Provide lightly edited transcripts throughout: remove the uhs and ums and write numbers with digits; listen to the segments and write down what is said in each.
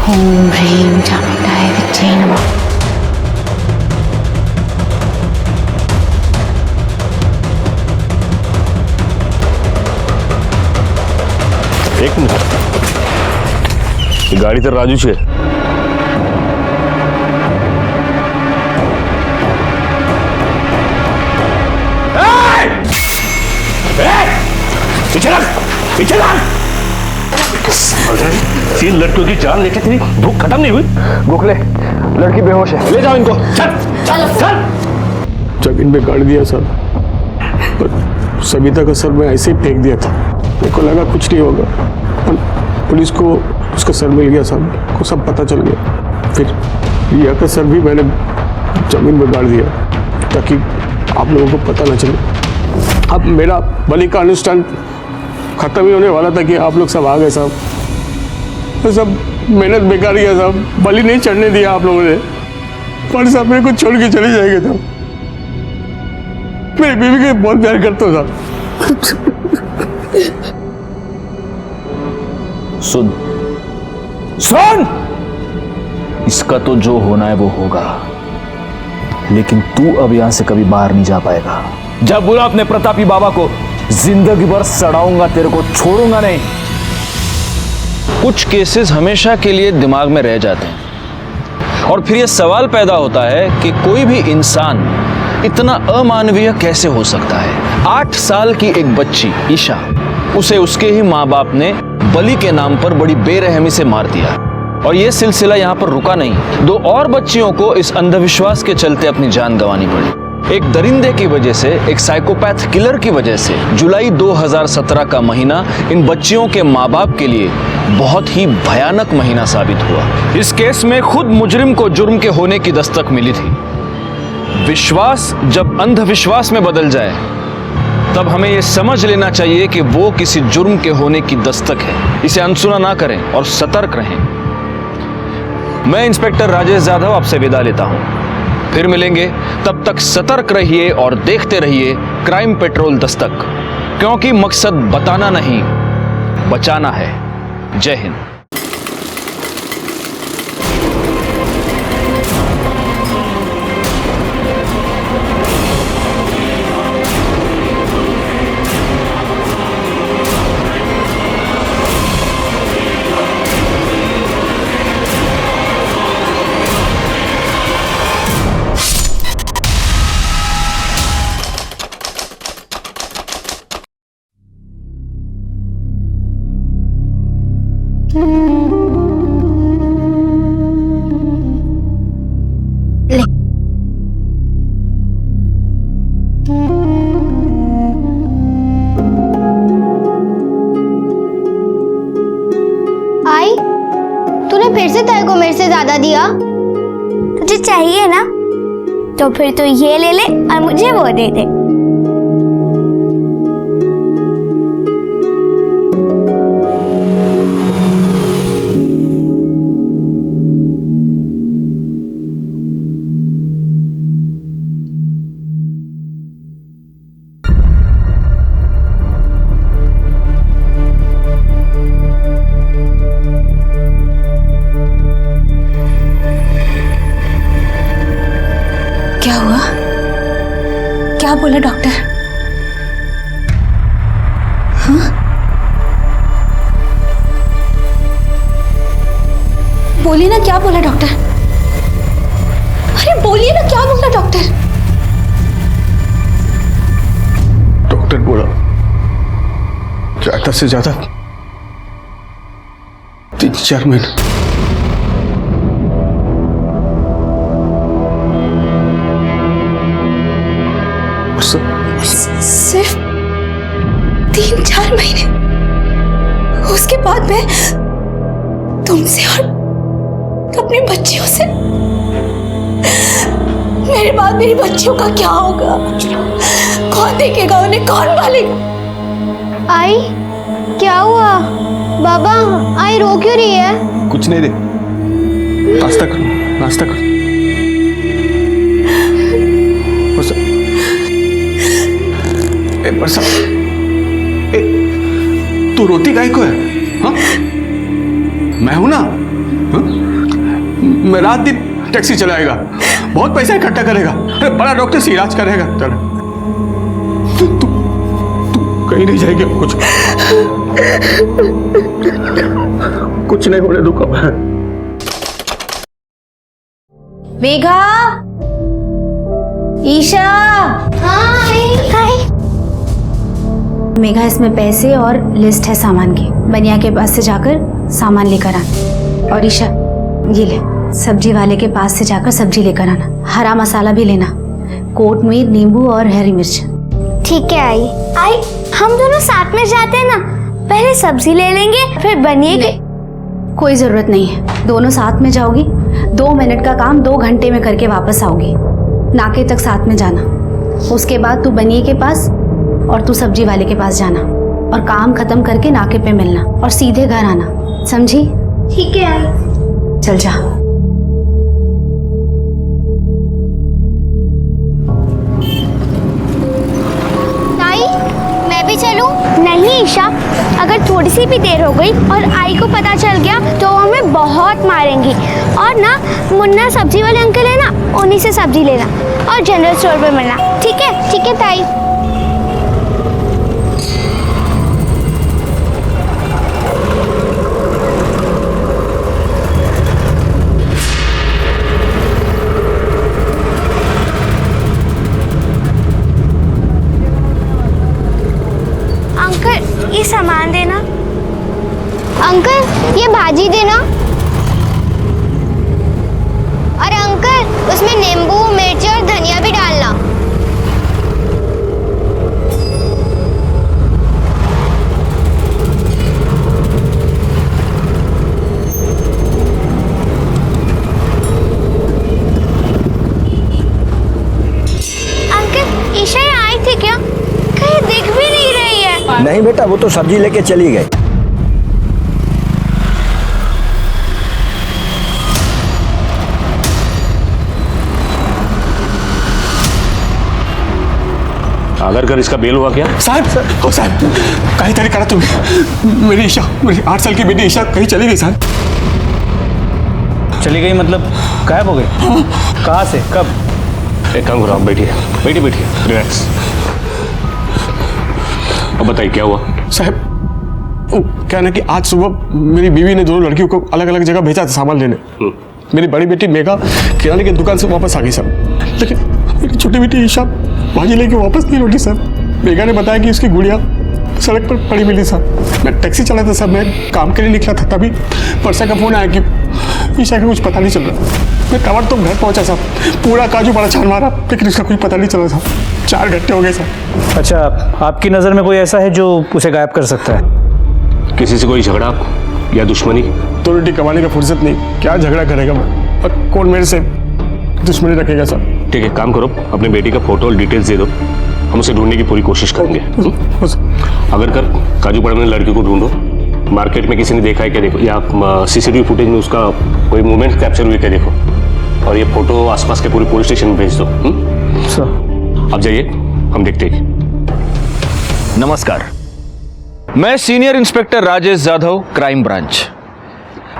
ओम ह्रीं चामुंडाय विद्महे नमः। एक मिनट, ये गाड़ी तो राजू છે। पीछे लग, पीछे लग। तीन लड़कियों की जान लेके तेरी भूख खत्म नहीं हुई? गोखले, लड़की बेहोश है, ले जाओ इनको। चल चल चल। जमीन पे गाड़ दिया सर, पर सविता का सर मैं ऐसे ही फेंक दिया था। मेरे को लगा कुछ नहीं होगा, पर पुलिस को उसका सर मिल गया साहब, को सब पता चल गया। फिर रिया का सर भी मैंने जमीन में गाड़ दिया ताकि आप लोगों को पता ना चले। अब मेरा बलि का अनुष्ठान खत्म ही होने वाला था कि आप लोग सब आ गए साहब। तो सब मेहनत बेकार किया साहब, बलि नहीं चढ़ने दिया आप लोगों ने। पर साहब मेरे को छोड़ के चले जाएंगे साहब। मेरी बीवी के बहुत प्यार करता हूँ साहब। सुन सुन, इसका तो जो होना है वो होगा, लेकिन तू अब यहां से कभी बाहर नहीं जा पाएगा। जब बोला अपने प्रतापी बाबा को, जिंदगी भर सड़ाऊंगा तेरे को, छोड़ूंगा नहीं। कुछ केसेस हमेशा के लिए दिमाग में रह जाते हैं और फिर यह सवाल पैदा होता है कि कोई भी इंसान इतना अमानवीय कैसे हो सकता है। 8 साल की एक बच्ची ईशा, उसे उसके ही माँ बाप ने बलि के नाम पर बड़ी बेरहमी से मार दिया। और यह सिलसिला यहां पर रुका नहीं, 2 और बच्चियों को इस अंधविश्वास के चलते अपनी जान गंवानी पड़ी। एक दरिंदे की वजह से, एक साइकोपैथ किलर की वजह से। जुलाई 2017 का महीना इन बच्चियों के माँ बाप के लिए बहुत ही भयानक महीना साबित हुआ। इस केस में खुद मुजरिम को जुर्म के होने की दस्तक मिली थी। विश्वास जब अंधविश्वास में बदल जाए, तब हमें यह समझ लेना चाहिए कि वो किसी जुर्म के होने की दस्तक है। इसे अनसुना ना करें और सतर्क रहें। मैं इंस्पेक्टर राजेश यादव आपसे विदा लेता हूं। फिर मिलेंगे, तब तक सतर्क रहिए और देखते रहिए क्राइम पेट्रोल दस्तक, क्योंकि मकसद बताना नहीं, बचाना है। जय हिंद। आई, तूने फिर से तेरे को मेरे से ज्यादा दिया? तुझे चाहिए ना, तो फिर तो ये ले ले और मुझे वो दे दे। क्या हुआ? क्या बोला डॉक्टर? हाँ? बोलिए ना, क्या बोला डॉक्टर? अरे बोलिए ना, क्या बोला डॉक्टर? डॉक्टर बोला ज्यादा से ज्यादा 3-4 महीने। सिर्फ 3-4 महीने? उसके बाद मैं तुमसे और अपनी बच्चियों से, मेरे बाद मेरी बच्चियों का क्या होगा? कौन देखेगा उन्हें, कौन पालेगा? आई, क्या हुआ? बाबा, आई रो क्यों रही है? कुछ नहीं दे, नाश्ता कर, नाश्ता कर। बरसा, तू रोती काहे को है? हाँ? मैं हूं ना? हाँ? मैं रात दिन टैक्सी चलाएगा, बहुत पैसा इकट्ठा करेगा, अरे बड़ा डॉक्टर से इलाज करेगा। तू कहीं नहीं जाएगी, कुछ नहीं होने दूंगा मैं। मेघा, ईशा। मेघा, इसमें पैसे और लिस्ट है सामान की, बनिया के पास से जाकर सामान लेकर आना। और ईशा, ये ले, सब्जी वाले के पास से जाकर सब्जी लेकर आना। हरा मसाला भी लेना, कोटमीर, नींबू और हरी मिर्च। ठीक है आई, हम दोनों साथ में जाते हैं ना, पहले सब्जी ले लेंगे फिर बनिए के। कोई जरूरत नहीं है, दोनों साथ में जाओगी, 2 मिनट का काम 2 घंटे में करके वापस आओगी। नाके तक साथ में जाना, उसके बाद तू बनिए के पास और तू सब्जी वाले के पास जाना, और काम खत्म करके नाके पे मिलना और सीधे घर आना, समझी? ठीक है आई। चल जा। आई, मैं भी चलूं? नहीं ईशा, अगर थोड़ी सी भी देर हो गई और आई को पता चल गया तो हमें बहुत मारेंगी। और ना, मुन्ना सब्जी वाले अंकल है ना, उन्हीं से सब्जी लेना और जनरल स्टोर पे मिलना। ठीक है? ठीक है ताई। अंकल, ये सामान देना। अंकल, ये भाजी देना। और अंकल, उसमें नींबू, मिर्च और धनिया भी डालना। अंकल, ईशा आई थी क्या? कहीं दिख भी नहीं रही है। नहीं बेटा, वो तो सब्जी लेके चली गई। अगर कर इसका बेल हुआ क्या? साहब, ओ साहब, कहीं तरी करा तुम्हें। मेरी ईशा, मेरी 8 साल की बेटी ईशा कहीं चली गई साहब। चली गई मतलब गायब हो गई? कहाँ से, कब? एक काम करो, आप बैठिए बैठिए बैठिए, रिलैक्स। अब बताइए क्या हुआ? साहब, वो क्या ना कि आज सुबह मेरी बीवी ने दोनों लड़कियों को अलग अलग जगह भेजा था सामान लेने। मेरी बड़ी बेटी मेघा किराने की दुकान से वापस आ गई साहब, लेकिन मेरी छोटी बेटी ईशा भाजी लेके वापस नहीं लौटी साहब। मेघा ने बताया कि उसकी गुड़िया सड़क पर पड़ी मिली साहब। मैं टैक्सी चला था साहब, मैं काम के लिए निकला था, तभी परसा का फोन आया कि ईशा का कुछ पता नहीं चल रहा। मैं टावर तो घर पहुंचा साहब, पूरा काजू बड़ा छान मारा, लेकिन उसका कुछ पता नहीं चला साहब। 4 घंटे हो गए साहब। अच्छा, आपकी नज़र में कोई ऐसा है जो उसे गायब कर सकता है? किसी से कोई झगड़ा या दुश्मनी? 2 रोटी कमाने का फुर्सत नहीं, क्या झगड़ा करेगा मैं, और कौन मेरे से दुश्मनी रखेगा साहब। ठीक है, काम करो, अपनी बेटी का फोटो और डिटेल्स दे दो, हम उसे ढूंढने की पूरी कोशिश करेंगे। अगर कर काजूपाड़ा में लड़की को ढूंढो, मार्केट में किसी ने देखा है क्या देखो, या सीसीटीवी फुटेज में उसका कोई मूवमेंट कैप्चर हुई क्या देखो, और ये फोटो आसपास के पूरे पुलिस स्टेशन में भेज दो। अब जाइए, हम देखते हैं। नमस्कार, मैं senior inspector Rajesh Jadhav, crime branch.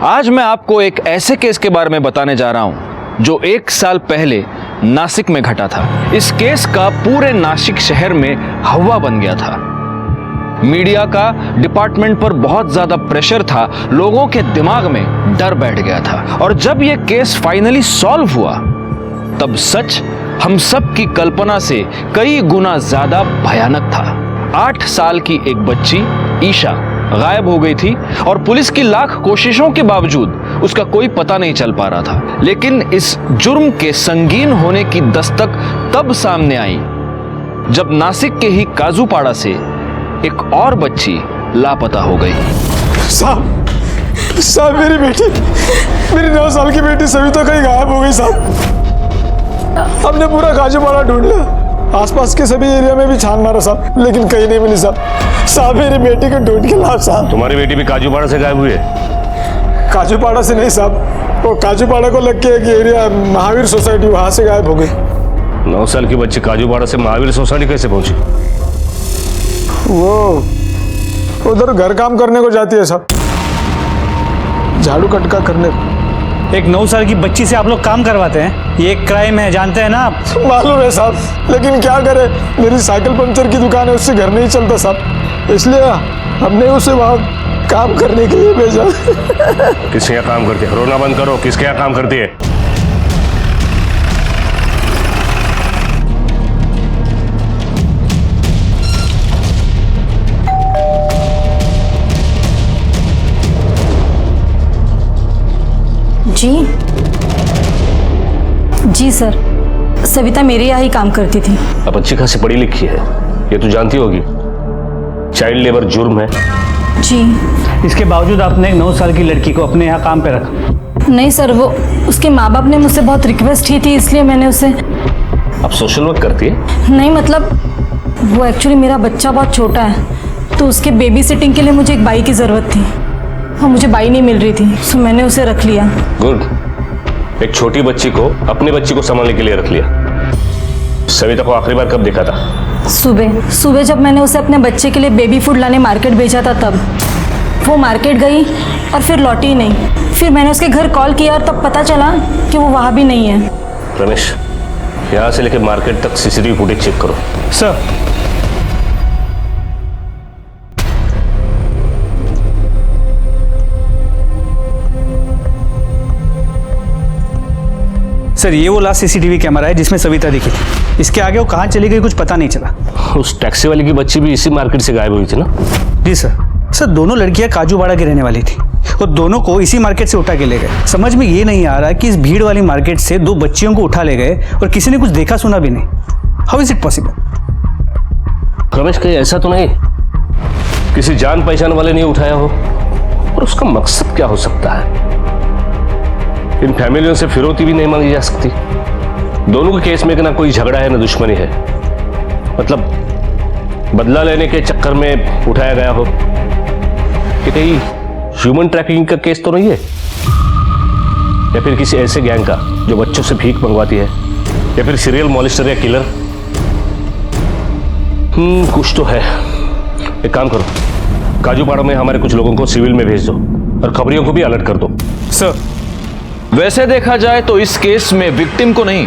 आज मैं आपको एक ऐसे केस के बारे में बताने जा रहा हूं जो 1 साल पहले नासिक में घटा था। इस केस का पूरे नासिक शहर में हवा बन गया था। मीडिया का डिपार्टमेंट पर बहुत ज्यादा प्रेशर था, लोगों के दिमाग में डर बैठ गया था। और जब यह केस फाइनली सॉल्व हुआ, तब सच हम सब की कल्पना से कई गुना ज्यादा भयानक था। 8 साल की एक बच्ची ईशा गायब हो गई थी और पुलिस की लाख कोशिशों के बावजूद उसका कोई पता नहीं चल पा रहा था। लेकिन इस जुर्म के संगीन होने की दस्तक तब सामने आई जब नासिक के ही काजूपाड़ा से एक और बच्ची लापता हो गई। साहब, मेरी बेटी, मेरी 9 साल की बेटी सविता कहीं गायब हो गई साहब। हमने पूरा काजूपाड़ा ढूंढ लिया, आसपास के सभी एरिया में भी छान मारा साहब, लेकिन कहीं नहीं मिली साहब। मेरी बेटी को ढूंढ के लाओ साहब। तुम्हारी बेटी भी काजूपाड़ा से गायब हुई है? काजूपाड़ा से नहीं साहब, वो काजूपाड़ा को लग के एक एरिया महावीर सोसाइटी, वहां से गायब हो गई। 9 साल की बच्ची काजूपाड़ा से महावीर सोसाइटी कैसे पहुंची? वो उधर घर काम करने को जाती है साहब, झाड़ू कटका करने को। एक 9 साल की बच्ची से आप लोग काम करवाते हैं, ये एक क्राइम है, जानते हैं ना आप? मालूम है साहब, लेकिन क्या करे, मेरी साइकिल पंचर की दुकान है, उससे घर नहीं चलता साहब, इसलिए हमने उसे वहाँ काम करने के लिए भेजा। किसके यहाँ काम करती है? रोना बंद करो, किसके यहाँ काम करती है? जी सर, सविता मेरे यहाँ ही काम करती थी। अब अच्छी खासी पढ़ी लिखी है, ये तो जानती होगी चाइल्ड लेबर जुर्म है। जी। इसके बावजूद आपने एक 9 साल की लड़की को अपने यहाँ काम पे रखा? नहीं सर, वो उसके माँ बाप ने मुझसे बहुत रिक्वेस्ट की थी, इसलिए मैंने उसे। अब सोशल वर्क करती है? नहीं मतलब वो एक्चुअली मेरा बच्चा बहुत छोटा है, तो उसके बेबी सिटिंग के लिए मुझे एक बाई की ज़रूरत थी और मुझे बाई नहीं मिल रही थी, तो मैंने उसे रख लिया। गुड। एक छोटी बच्ची को अपनी बच्ची को संभालने के लिए रख लिया। सविता को आखिरी बार कब देखा था? सुबह जब मैंने उसे अपने बच्चे के लिए बेबी फूड लाने मार्केट भेजा था, तब वो मार्केट गई और फिर लौटी ही नहीं। फिर मैंने उसके घर कॉल किया और तब पता चला कि वो वहाँ भी नहीं है। रमेश, यहाँ से लेकर मार्केट तक सीसीटीवी फुटेज चेक करो। सर, सर ये वो लास्ट सीसीटीवी कैमरा है जिसमें सविता दिखी थी। इसके आगे वो कहाँ चली गई कुछ पता नहीं चला। उस टैक्सी वाली की बच्ची भी इसी मार्केट से गायब हुई थी ना? जी सर। सर दोनों लड़कियां काजूबाड़ा की रहने वाली थी और दोनों को इसी मार्केट से उठा के ले गए। समझ में ये नहीं आ रहा कि इस भीड़ वाली मार्केट से 2 बच्चियों को उठा ले गए और किसी ने कुछ देखा सुना भी नहीं। How is it possible? Ramesh, कहीं ऐसा तो नहीं किसी जान पहचान वाले ने उठाया हो? और उसका मकसद क्या हो सकता है? इन फैमिलियों से फिरौती भी नहीं मांगी जा सकती। दोनों के केस में ना कोई झगड़ा है ना दुश्मनी है, मतलब बदला लेने के चक्कर में उठाया गया हो। कि कहीं ह्यूमन ट्रैफिकिंग का केस तो नहीं है, या फिर किसी ऐसे गैंग का जो बच्चों से भीख मंगवाती है, या फिर सीरियल मॉलिस्टर या किलर। कुछ तो है। एक काम करो, काजूपाड़ा में हमारे कुछ लोगों को सिविल में भेज दो और खबरियों को भी अलर्ट कर दो। सर, वैसे देखा जाए तो इस केस में विक्टिम को नहीं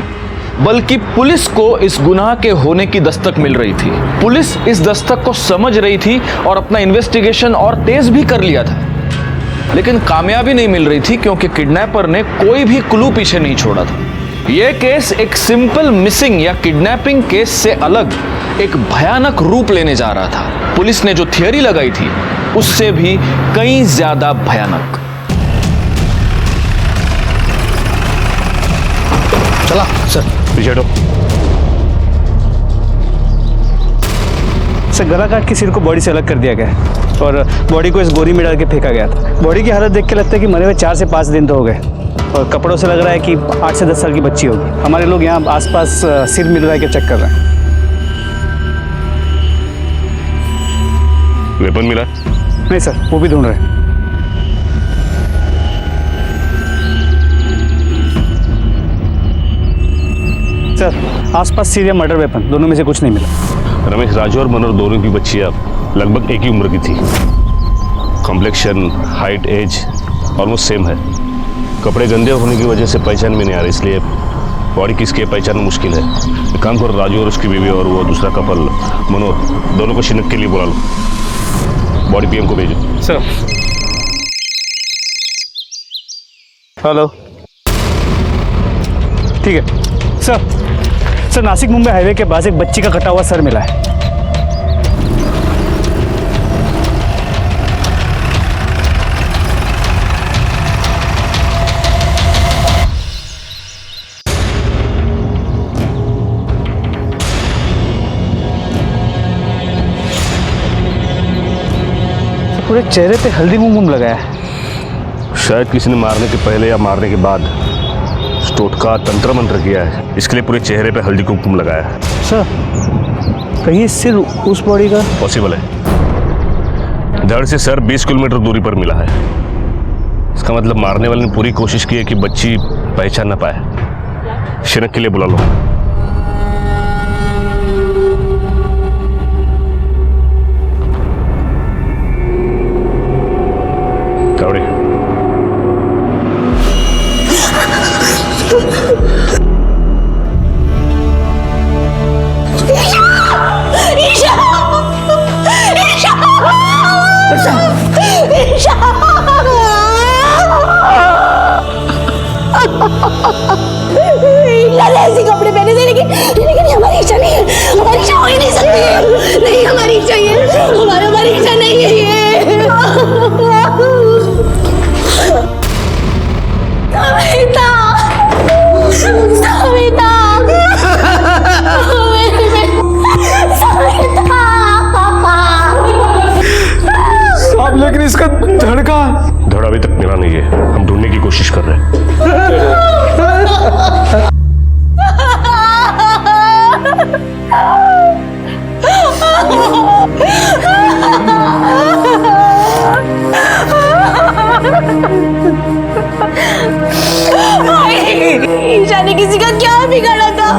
बल्कि पुलिस को इस गुनाह के होने की दस्तक मिल रही थी। पुलिस इस दस्तक को समझ रही थी और अपना इन्वेस्टिगेशन और तेज भी कर लिया था, लेकिन कामयाबी नहीं मिल रही थी क्योंकि किडनैपर ने कोई भी क्लू पीछे नहीं छोड़ा था। यह केस एक सिंपल मिसिंग या किडनैपिंग केस से अलग एक भयानक रूप लेने जा रहा था। पुलिस ने जो थियरी लगाई थी उससे भी कहीं ज्यादा भयानक। चला सर, पीछे हटो। सर गला काट के सिर को बॉडी से अलग कर दिया गया है और बॉडी को इस बोरी में डाल के फेंका गया था। बॉडी की हालत देख के लगता है कि मरे हुए 4 से 5 दिन तो हो गए और कपड़ों से लग रहा है कि 8 से 10 साल की बच्ची होगी। हमारे लोग यहाँ आसपास सिर मिल रहा है के चेक कर रहे हैं। वेपन मिला? नहीं सर, वो भी ढूंढ रहे हैं। सर आसपास सीरियल मर्डर वेपन दोनों में से कुछ नहीं मिला। रमेश, राजू और मनोहर दोनों की बच्चियां लगभग एक ही उम्र की थी। Complexion, height, age almost same है। कपड़े गंदे होने की वजह से पहचान में नहीं आ रही, इसलिए बॉडी किसकी पहचानना मुश्किल है। एक काम करो, राजू और उसकी बीवी और वो दूसरा कपल मनोहर दोनों को शिनक के लिए बुला लो। बॉडी पीएम को भेजो। सर। हेलो, ठीक है sir. Sir Nashik Mumbai highway के पास एक बच्ची का कटा हुआ सर मिला है। पूरे चेहरे पे हल्दी कुमकुम लगाया है। शायद किसी ने मारने के पहले या मारने के बाद टोटका तंत्र मंत्र किया है, इसके लिए पूरे चेहरे पे हल्दी कुमकुम लगाया है। सर कहीं सिर उस बॉडी का? पॉसिबल है। धड़ से सर 20 किलोमीटर दूरी पर मिला है। इसका मतलब मारने वाले ने पूरी कोशिश की है कि बच्ची पहचान ना पाए। शिनक के लिए बुला लो। ऐसे कपड़े पहने थे लेकिन हमारी इच्छा नहीं है, हमारी इच्छा हो ही नहीं सकती है। नहीं हमारी इच्छा ये, हमारी इच्छा नहीं है ये। सविता, साहब लेकिन इसका धड़ कहाँ है? धड़ अभी तक मिला नहीं है, हम ढूंढने की कोशिश कर रहे हैं। ईशा ने किसी का क्या बिगाड़ा था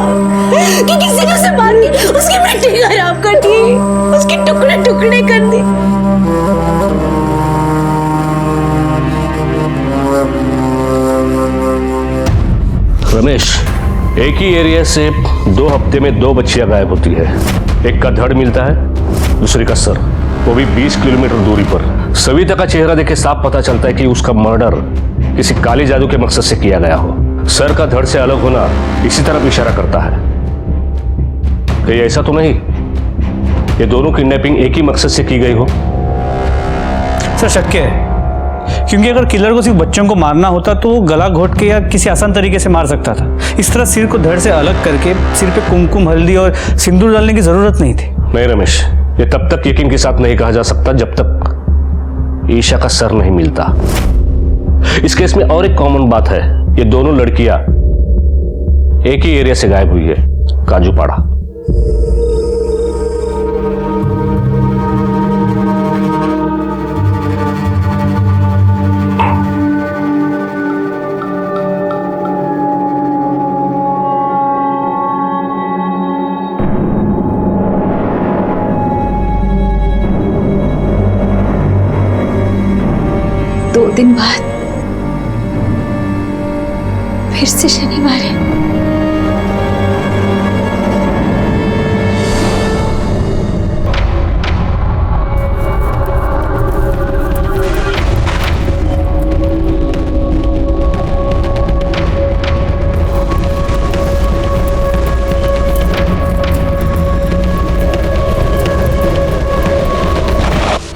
कि किसी ने उसे मार के उसकी मिट्टी खराब कर दी, उसके टुकड़े टुकड़े कर दी। रमेश, एक ही एरिया से 2 हफ्ते में 2 बच्चियां गायब होती है। एक का धड़ मिलता है, दूसरी का सर, वो भी 20 किलोमीटर दूरी पर। सविता का चेहरा देख के साफ पता चलता है कि उसका मर्डर किसी काली जादू के मकसद से किया गया हो। सर का धड़ से अलग होना इसी तरफ इशारा करता है। कहीं ऐसा तो नहीं ये दोनों किडनैपिंग एक ही मकसद से की गई हो? सर शक है, क्योंकि अगर किलर को सिर्फ बच्चों को मारना होता तो वो गला घोट के या किसी आसान तरीके से मार सकता था। इस तरह सिर को धड़ से अलग करके सिर पे कुमकुम, हल्दी और सिंदूर डालने की जरूरत नहीं थी। नहीं रमेश, ये तब तक यकीन के साथ नहीं कहा जा सकता जब तक ईशा का सर नहीं मिलता। इस केस में और एक कॉमन बात है, ये दोनों लड़कियां एक ही एरिया से गायब हुई है, काजूपाड़ा। दो दिन बाद फिर से शनिवार है।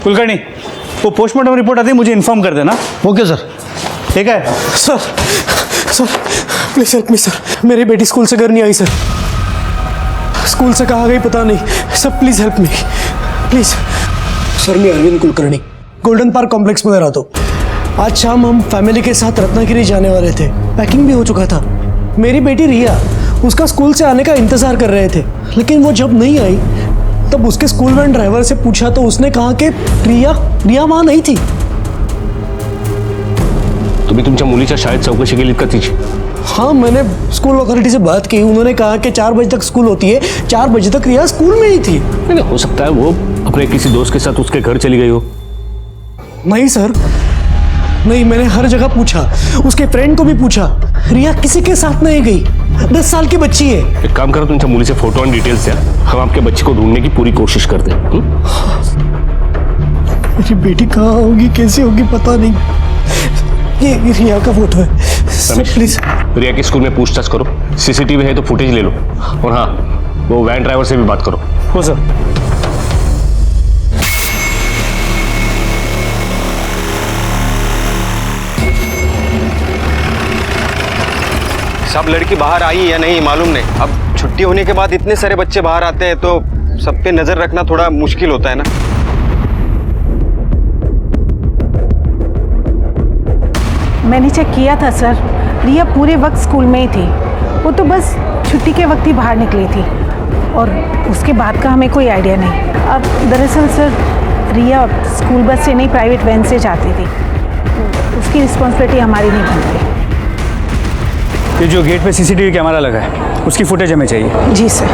कुलकर्णी, वो पोस्टमार्टम रिपोर्ट आती है मुझे इन्फॉर्म कर देना। Okay sir. ठीक है sir sir please help me sir, मेरी बेटी स्कूल से घर नहीं आई सर। स्कूल से कहाँ गई पता नहीं sir, please help me please. Sir मैं Arvind Kulkarni, golden park complex में रहता हूँ। आज शाम हम फैमिली के साथ रत्नागिरी जाने वाले थे, पैकिंग भी हो चुका था। मेरी बेटी रिया उसका स्कूल से आने का इंतजार कर रहे थे, लेकिन वो जब नहीं आई तब उसके स्कूल वैन ड्राइवर से पूछा तो उसने कहा कि रिया वहां नहीं थी। तुम्ही तुमच्या मुलीच्या शाळेत चौकशी केलीत का तिची? हाँ, मैंने स्कूल अथॉरिटी से बात की, उन्होंने कहा कि 4 बजे तक स्कूल होती है, 4 बजे तक रिया स्कूल में ही थी। नहीं, हो सकता है वो अपने किसी दोस्त के साथ उसके घर चली गई हो। नहीं सर, नहीं, मैंने हर जगह पूछा, उसके फ्रेंड को भी पूछा, रिया किसी के साथ नहीं गई। 10 साल की बच्ची है। एक काम करो, तुमच्या मुलीचे फोटो और डिटेल्स द्या, हम आपके बच्चे को ढूंढने की पूरी कोशिश करते हैं। मेरी बेटी कहाँ होगी, कैसी होगी पता नहीं। ये रिया का फोटो है सर, प्लीज। रिया के स्कूल में पूछताछ करो, सीसीटीवी है तो फुटेज ले लो, और हाँ वो वैन ड्राइवर से भी बात करो। हो सर। सब लड़की बाहर आई या नहीं मालूम नहीं। अब छुट्टी होने के बाद इतने सारे बच्चे बाहर आते हैं तो सब पे नजर रखना थोड़ा मुश्किल होता है ना। मैंने चेक किया था सर, रिया पूरे वक्त स्कूल में ही थी। वो तो बस छुट्टी के वक्त ही बाहर निकली थी और उसके बाद का हमें कोई आइडिया नहीं। अब दरअसल सर रिया स्कूल बस से नहीं, प्राइवेट वैन से जाती थी, उसकी रिस्पॉन्सिबिलिटी हमारी नहीं बनती। ये जो गेट पे सीसीटीवी कैमरा लगा है उसकी फुटेज हमें चाहिए। जी सर।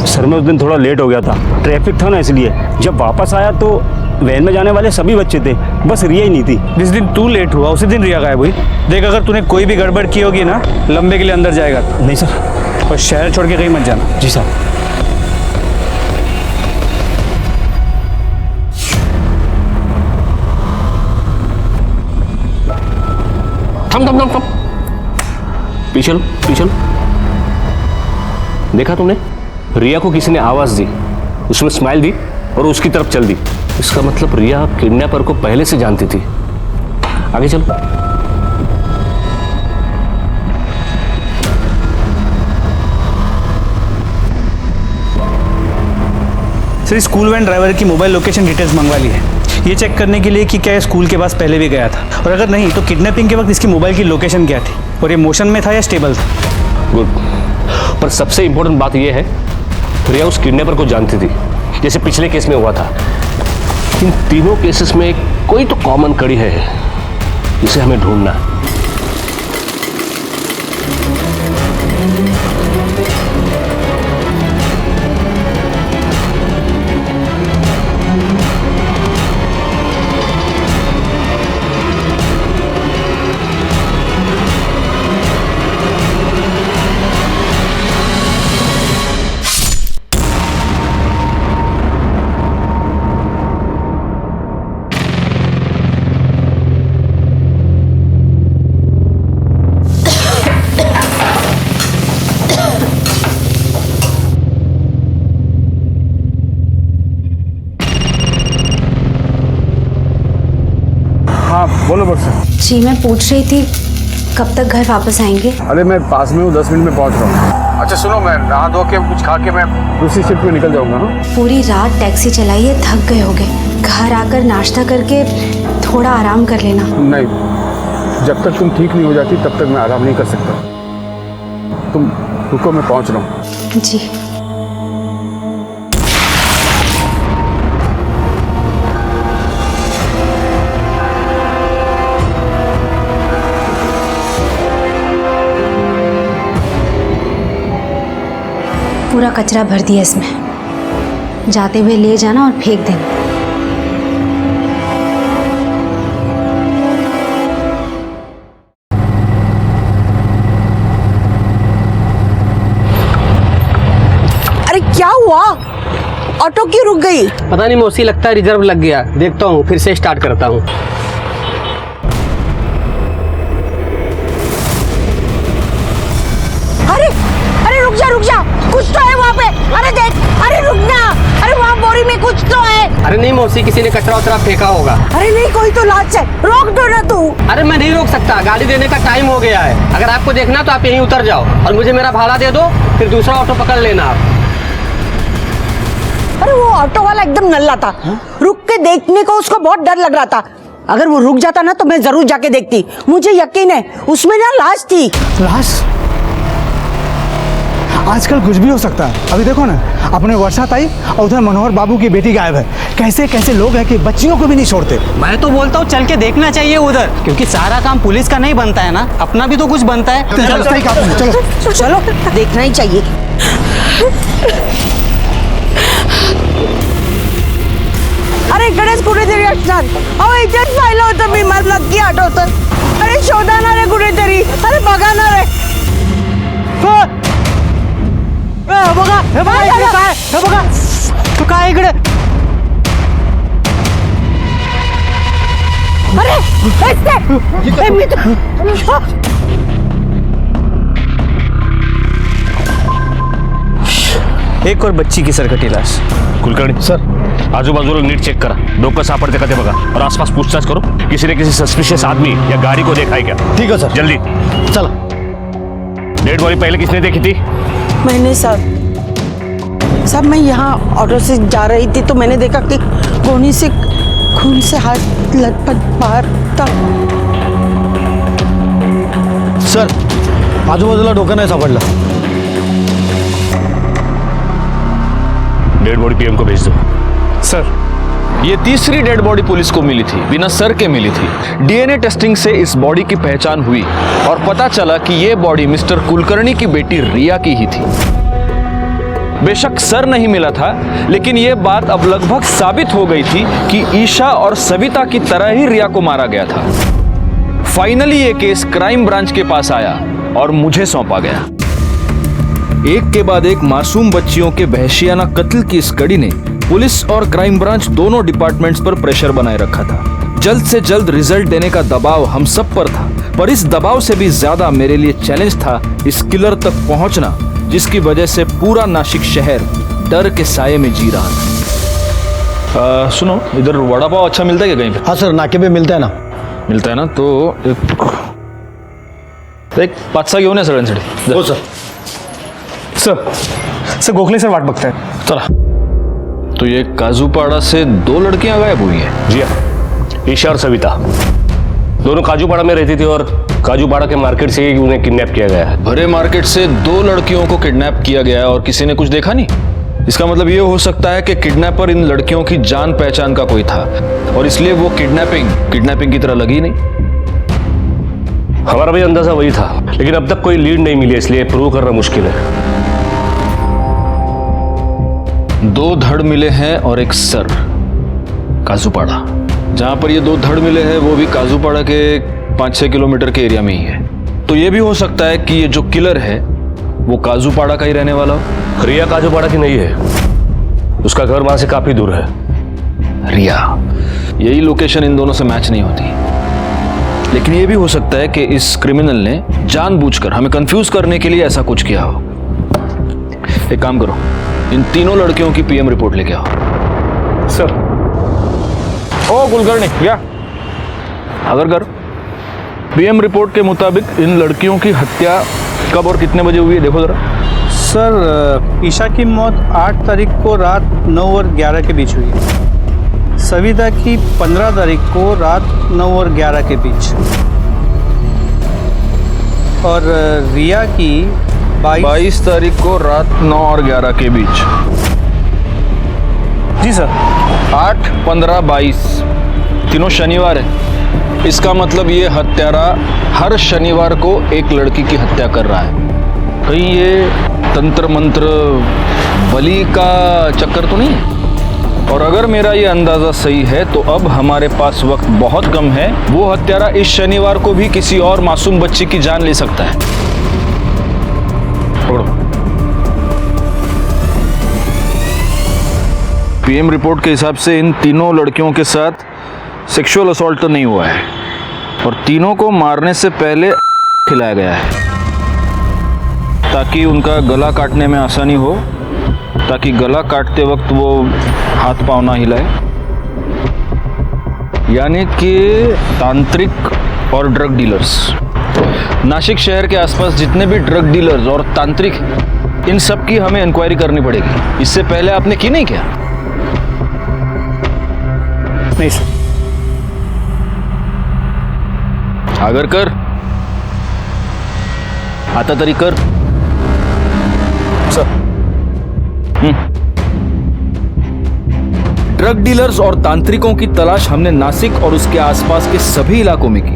सर मैं उस दिन थोड़ा लेट हो गया था, ट्रैफिक था ना, इसलिए जब वापस आया तो वैन में जाने वाले सभी बच्चे थे, बस रिया ही नहीं थी। जिस दिन तू लेट हुआ उसी दिन रिया गायब हुई। देख, अगर तूने कोई भी गड़बड़ की होगी ना, लंबे के लिए अंदर जाएगा। नहीं सर। और शहर छोड़ के कहीं मत जाना। जी सर। थम। पीछे लो, पीछे लो। देखा तुमने, रिया को किसी ने आवाज दी, उसमें स्माइल दी और उसकी तरफ चल दी। इसका मतलब रिया किडनैपर को पहले से जानती थी। आगे चलो। सर, स्कूल वैन ड्राइवर की मोबाइल लोकेशन डिटेल्स मंगवा ली है, ये चेक करने के लिए कि क्या ये स्कूल के पास पहले भी गया था, और अगर नहीं तो किडनैपिंग के वक्त इसकी मोबाइल की लोकेशन क्या थी और ये मोशन में था या स्टेबल था। गुड। पर सबसे इंपॉर्टेंट बात यह है, रिया उस किडनैपर को जानती थी, जैसे पिछले केस में हुआ था। इन तीनों केसेस में कोई तो कॉमन कड़ी है जिसे हमें ढूंढना है। हाँ बोलो बक्सर। जी मैं पूछ रही थी कब तक घर वापस आएंगे? अरे मैं पास में हूँ, 10 मिनट में पहुँच रहा हूँ। अच्छा सुनो, मैं नहा धो के कुछ खा के मैं दूसरी शिफ्ट में निकल जाऊँगा ना। पूरी रात टैक्सी चलाई है, थक गए होगे, घर आकर नाश्ता करके थोड़ा आराम कर लेना। नहीं, जब तक तुम ठीक नहीं हो जाती तब तक मैं आराम नहीं कर सकता। तुम रुको, मैं पहुँच रहा हूँ। जी। पूरा कचरा भर दिया इसमें, जाते हुए ले जाना और फेंक देना। अरे क्या हुआ, ऑटो क्यों रुक गई? पता नहीं मौसी, लगता है रिजर्व लग गया। देखता हूँ, फिर से स्टार्ट करता हूँ। रुक जा, कुछ तो है वहाँ पे। अरे देख, अरे रुकना, अरे वहाँ बोरी में कुछ तो है। अरे नहीं मौसी, किसी ने कचरा उतरा फेंका होगा। अरे नहीं, कोई तो लाच है, रोक दो ना तू। अरे मैं नहीं रोक सकता, गाड़ी देने का टाइम हो गया है। अगर आपको देखना तो आप यहीं उतर जाओ और मुझे मेरा भाड़ा दे दो, फिर दूसरा ऑटो पकड़ लेना आप। अरे वो ऑटो वाला एकदम नल्ला था, रुक के देखने को उसको बहुत डर लग रहा था। अगर वो रुक जाता ना तो मैं जरूर जाके देखती। मुझे यकीन है उसमें ना लाश थी। लाश? आजकल कुछ भी हो सकता है। अभी देखो ना, अपने वर्षा ताई और उधर मनोहर बाबू की बेटी गायब है। कैसे कैसे लोग हैं कि बच्चियों को भी नहीं छोड़ते। मैं तो बोलता हूँ चल के देखना चाहिए उधर, क्योंकि सारा काम पुलिस का नहीं बनता है ना, अपना भी तो कुछ बनता है। चलो चलो, देखना ही चाहिए। अरे गणेश कुठेतरी असणार, अहो इथेच पाहिलं होतं मी, मला नक्की आठवतं। अरे शोधा ना रे कुठेतरी, अरे बघा ना रे। बघा हे बघा, इकडे काय, हे बघा तू काय इकडे। अरे मी तो एक और बच्ची की सरकटी लाश। कुलकर्णी सर, आजू बाजूला नीट चेक करा, डोकं सापडते का ते बघा और आसपास पूछताछ करो, किसी ने किसी सस्पिशियस आदमी या गाड़ी को देखा है क्या? ठीक है सर। जल्दी चलो। डेड बॉडी पहले किसने देखी थी? मैंने सब मैं यहाँ ऑटो से जा रही थी तो मैंने देखा कि कोनी से खून से हाथ लटपट बाहर था। सर, आजूबाजूला डोकं नाही सापडलं। डेड बॉडी पीएम को भेज दो। सर, ये तीसरी डेड बॉडी पुलिस को मिली थी, बिना सर के मिली थी। डीएनए टेस्टिंग से इस बॉडी की पहचान हुई और पता चला कि ये बॉडी मिस्टर कुलकर्णी की बेटी रिया की ही थी। बेशक सर नहीं मिला था, लेकिन यह बात अब लगभग साबित हो गई थी कि ईशा और सविता की तरह ही रिया को मारा गया था। फाइनली ये केस क्राइम ब्रांच के पास आया और मुझे सौंपा गया। एक के बाद एक मासूम बच्चियों के वहशियाना कत्ल की इस कड़ी ने पुलिस और क्राइम ब्रांच दोनों डिपार्टमेंट्स पर प्रेशर बनाए रखा था। जल्द से जल्द रिजल्ट देने का दबाव हम सब पर था, पर इस दबाव से भी ज्यादा मेरे लिए चैलेंज था इस किलर तक पहुंचना, जिसकी वजह से पूरा नासिक शहर डर के साये में जी रहा था। सुनो, इधर वड़ा पाव अच्छा मिलता है क्या कहीं पे? हाँ सर, नाके पे मिलता है ना। मिलता है ना, तो एक 5-6 घेऊन या सगळ्यांसाठी. हो सर. सर गोखले सर वाट बघताय. चला. तो ये काजूपाड़ा से 2 लड़कियां गायब हुई हैं. जी हाँ, ईशा और सविता दोनों काजूपाड़ा में रहती थी और काजूपाड़ा के मार्केट से ही उन्हें किडनैप किया गया है. भरे मार्केट से 2 लड़कियों को किडनैप किया गया है और किसी ने कुछ देखा नहीं. इसका मतलब ये हो सकता है कि किडनैपर इन लड़कियों की जान पहचान का कोई था और इसलिए वो किडनैपिंग की तरह लगी नहीं. हमारा भी अंदाजा वही था, लेकिन अब तक कोई लीड नहीं मिली, इसलिए प्रूव करना मुश्किल है. 2 धड़ मिले हैं और एक सर. काजूपाड़ा, जहां पर ये 2 धड़ मिले हैं वो भी काजूपाड़ा के 5-6 किलोमीटर के एरिया में ही है. तो ये भी हो सकता है कि ये जो किलर है वो काजूपाड़ा का ही रहने वाला हो. रिया काजूपाड़ा की नहीं है, उसका घर वहां से काफी दूर है. रिया, यही लोकेशन इन दोनों से मैच नहीं होती. लेकिन ये भी हो सकता है कि इस क्रिमिनल ने जानबूझकर हमें कंफ्यूज करने के लिए ऐसा कुछ किया हो. एक काम करो, इन तीनों लड़कियों की पीएम रिपोर्ट लेके आओ. सर. ओ कुलकर्णी, क्या? अगर पीएम रिपोर्ट के मुताबिक इन लड़कियों की हत्या कब और कितने बजे हुई है, देखो जरा. सर, ईशा की मौत 8 तारीख को रात 9 और 11 के बीच हुई है. सविता की 15 तारीख को रात 9 और 11 के बीच, और रिया की 22 तारीख को रात 9 और 11 के बीच. जी सर. 8, 15, 22 तीनों शनिवार है. इसका मतलब ये हत्यारा हर शनिवार को एक लड़की की हत्या कर रहा है. कहीं ये तंत्र मंत्र बलि का चक्कर तो नहीं है? और अगर मेरा ये अंदाजा सही है तो अब हमारे पास वक्त बहुत कम है. वो हत्यारा इस शनिवार को भी किसी और मासूम बच्ची की जान ले सकता है. पीएम रिपोर्ट के हिसाब से इन तीनों लड़कियों के साथ सेक्सुअल असॉल्ट तो नहीं हुआ है और तीनों को मारने से पहले खिलाया गया है ताकि उनका गला काटने में आसानी हो, ताकि गला काटते वक्त वो हाथ पांव ना हिलाए. यानी कि तांत्रिक और ड्रग डीलर्स. नासिक शहर के आसपास जितने भी ड्रग डीलर्स और तांत्रिक, इन सब की हमें इंक्वायरी करनी पड़ेगी. इससे पहले आपने की नहीं क्या? नहीं सर. अगर कर, आता तरी कर. सर. ड्रग डीलर्स और तांत्रिकों की तलाश हमने नासिक और उसके आसपास के सभी इलाकों में की.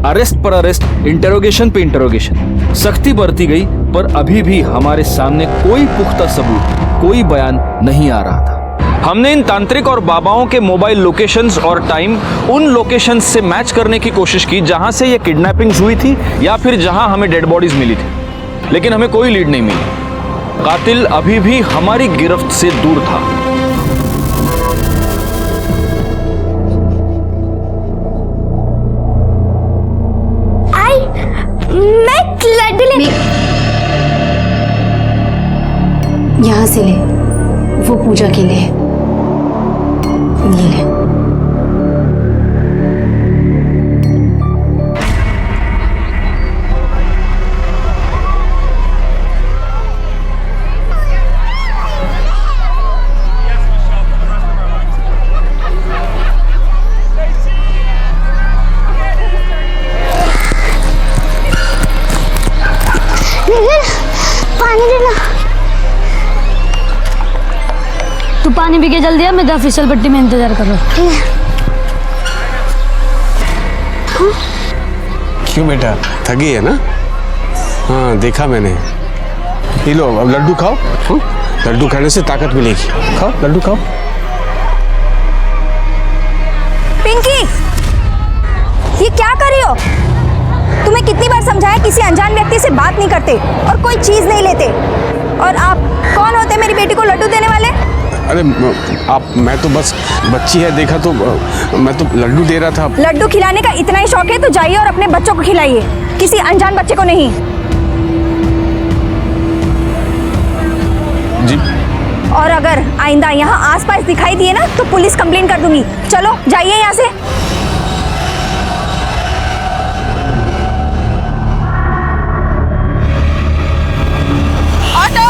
अरेस्ट पर अरेस्ट, इंटरोगेशन पे इंटरोगेशन, सख्ती बरती गई, पर अभी भी हमारे सामने कोई पुख्ता सबूत, कोई बयान नहीं आ रहा था. हमने इन तांत्रिक और बाबाओं के मोबाइल लोकेशंस और टाइम उन लोकेशंस से मैच करने की कोशिश की जहां से ये किडनैपिंग्स हुई थी या फिर जहां हमें डेड बॉडीज मिली थी, लेकिन हमें कोई लीड नहीं मिली. कातिल अभी भी हमारी गिरफ्त से दूर था. मैं लड्डू ले. यहाँ से ले, वो पूजा के लिए. ये ले. पानी देना. तू पानी पी के जल्दी आ, मैं द फिसल पट्टी में इंतजार कर रहा हूँ. क्यों बेटा, थकी है ना? हाँ देखा मैंने. ये लो, अब लड्डू खाओ. लड्डू खाने से ताकत मिलेगी. खाओ लड्डू खाओ. पिंकी, ये क्या कर रही हो? तुम्हें कितनी बार समझाया किसी अनजान व्यक्ति से बात नहीं करते और कोई चीज नहीं लेते, और आप कौन होते मेरी बेटी को लड्डू देने वाले? अरे मैं तो बस बच्ची है देखा तो मैं तो लड्डू दे रहा था। लड्डू खिलाने का इतना ही शौक है तो जाइए और अपने बच्चों को खिलाइए, किसी अनजान बच्चे को नहीं। जी। और अगर आइंदा यहाँ आसपास दिखाई दिए ना तो पुलिस कंप्लेन कर दूंगी। चलो जाइए यहाँ से। Auto,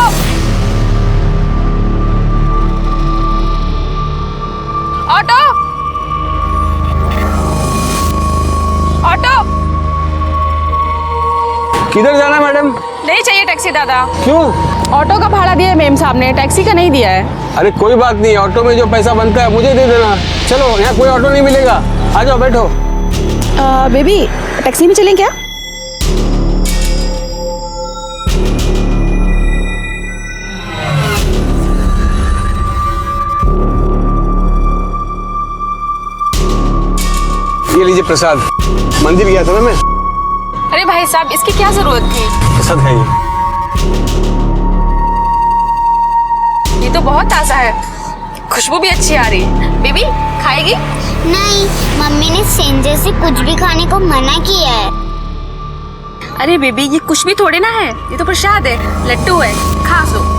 auto, auto. किधर जाना है मैडम? नहीं चाहिए टैक्सी दादा। क्यों? ऑटो का भाड़ा दिया है मेम साहब ने, टैक्सी का नहीं दिया है। अरे कोई बात नहीं, ऑटो में जो पैसा बनता है मुझे दे देना। चलो, यहाँ कोई ऑटो नहीं मिलेगा, आ जाओ बैठो। बेबी टैक्सी में चलें क्या? ये लीजिए प्रसाद, मंदिर गया था ना मैं। अरे भाई साहब इसकी क्या जरूरत थी? प्रसाद है ये तो बहुत ताज़ा है, खुशबू भी अच्छी आ रही है। बेबी खाएगी? नहीं, मम्मी ने सेंजे से कुछ भी खाने को मना किया है। अरे बेबी ये कुछ भी थोड़े ना है, ये तो प्रसाद है, लड्डू है, खा लो।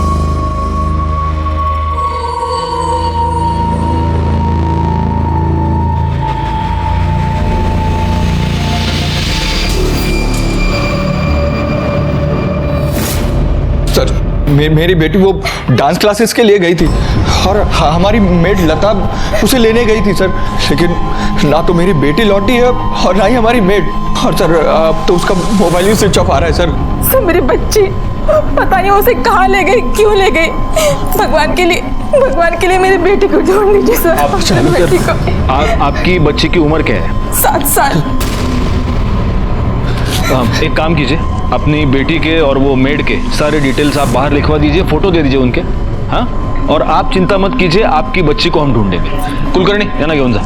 सर मेरी बेटी वो डांस क्लासेस के लिए गई थी और हमारी मेड लता उसे लेने गई थी सर, लेकिन ना तो मेरी बेटी लौटी है और ना ही हमारी मेड। और सर अब तो उसका मोबाइल ही स्विच ऑफ आ रहा है सर। सर मेरी बच्ची पता नहीं उसे कहाँ ले गई, क्यों ले गई। भगवान के लिए मेरी बेटी को ढूंढ लीजिए सर। आपकी बच्ची की उम्र क्या है? 7 साल। एक काम कीजिए, अपनी बेटी के और वो मेड के सारे डिटेल्स आप बाहर लिखवा दीजिए, फोटो दे दीजिए उनके। हाँ, और आप चिंता मत कीजिए, आपकी बच्ची को हम ढूंढेंगे। कुलकर्णी या ना घेऊन जा।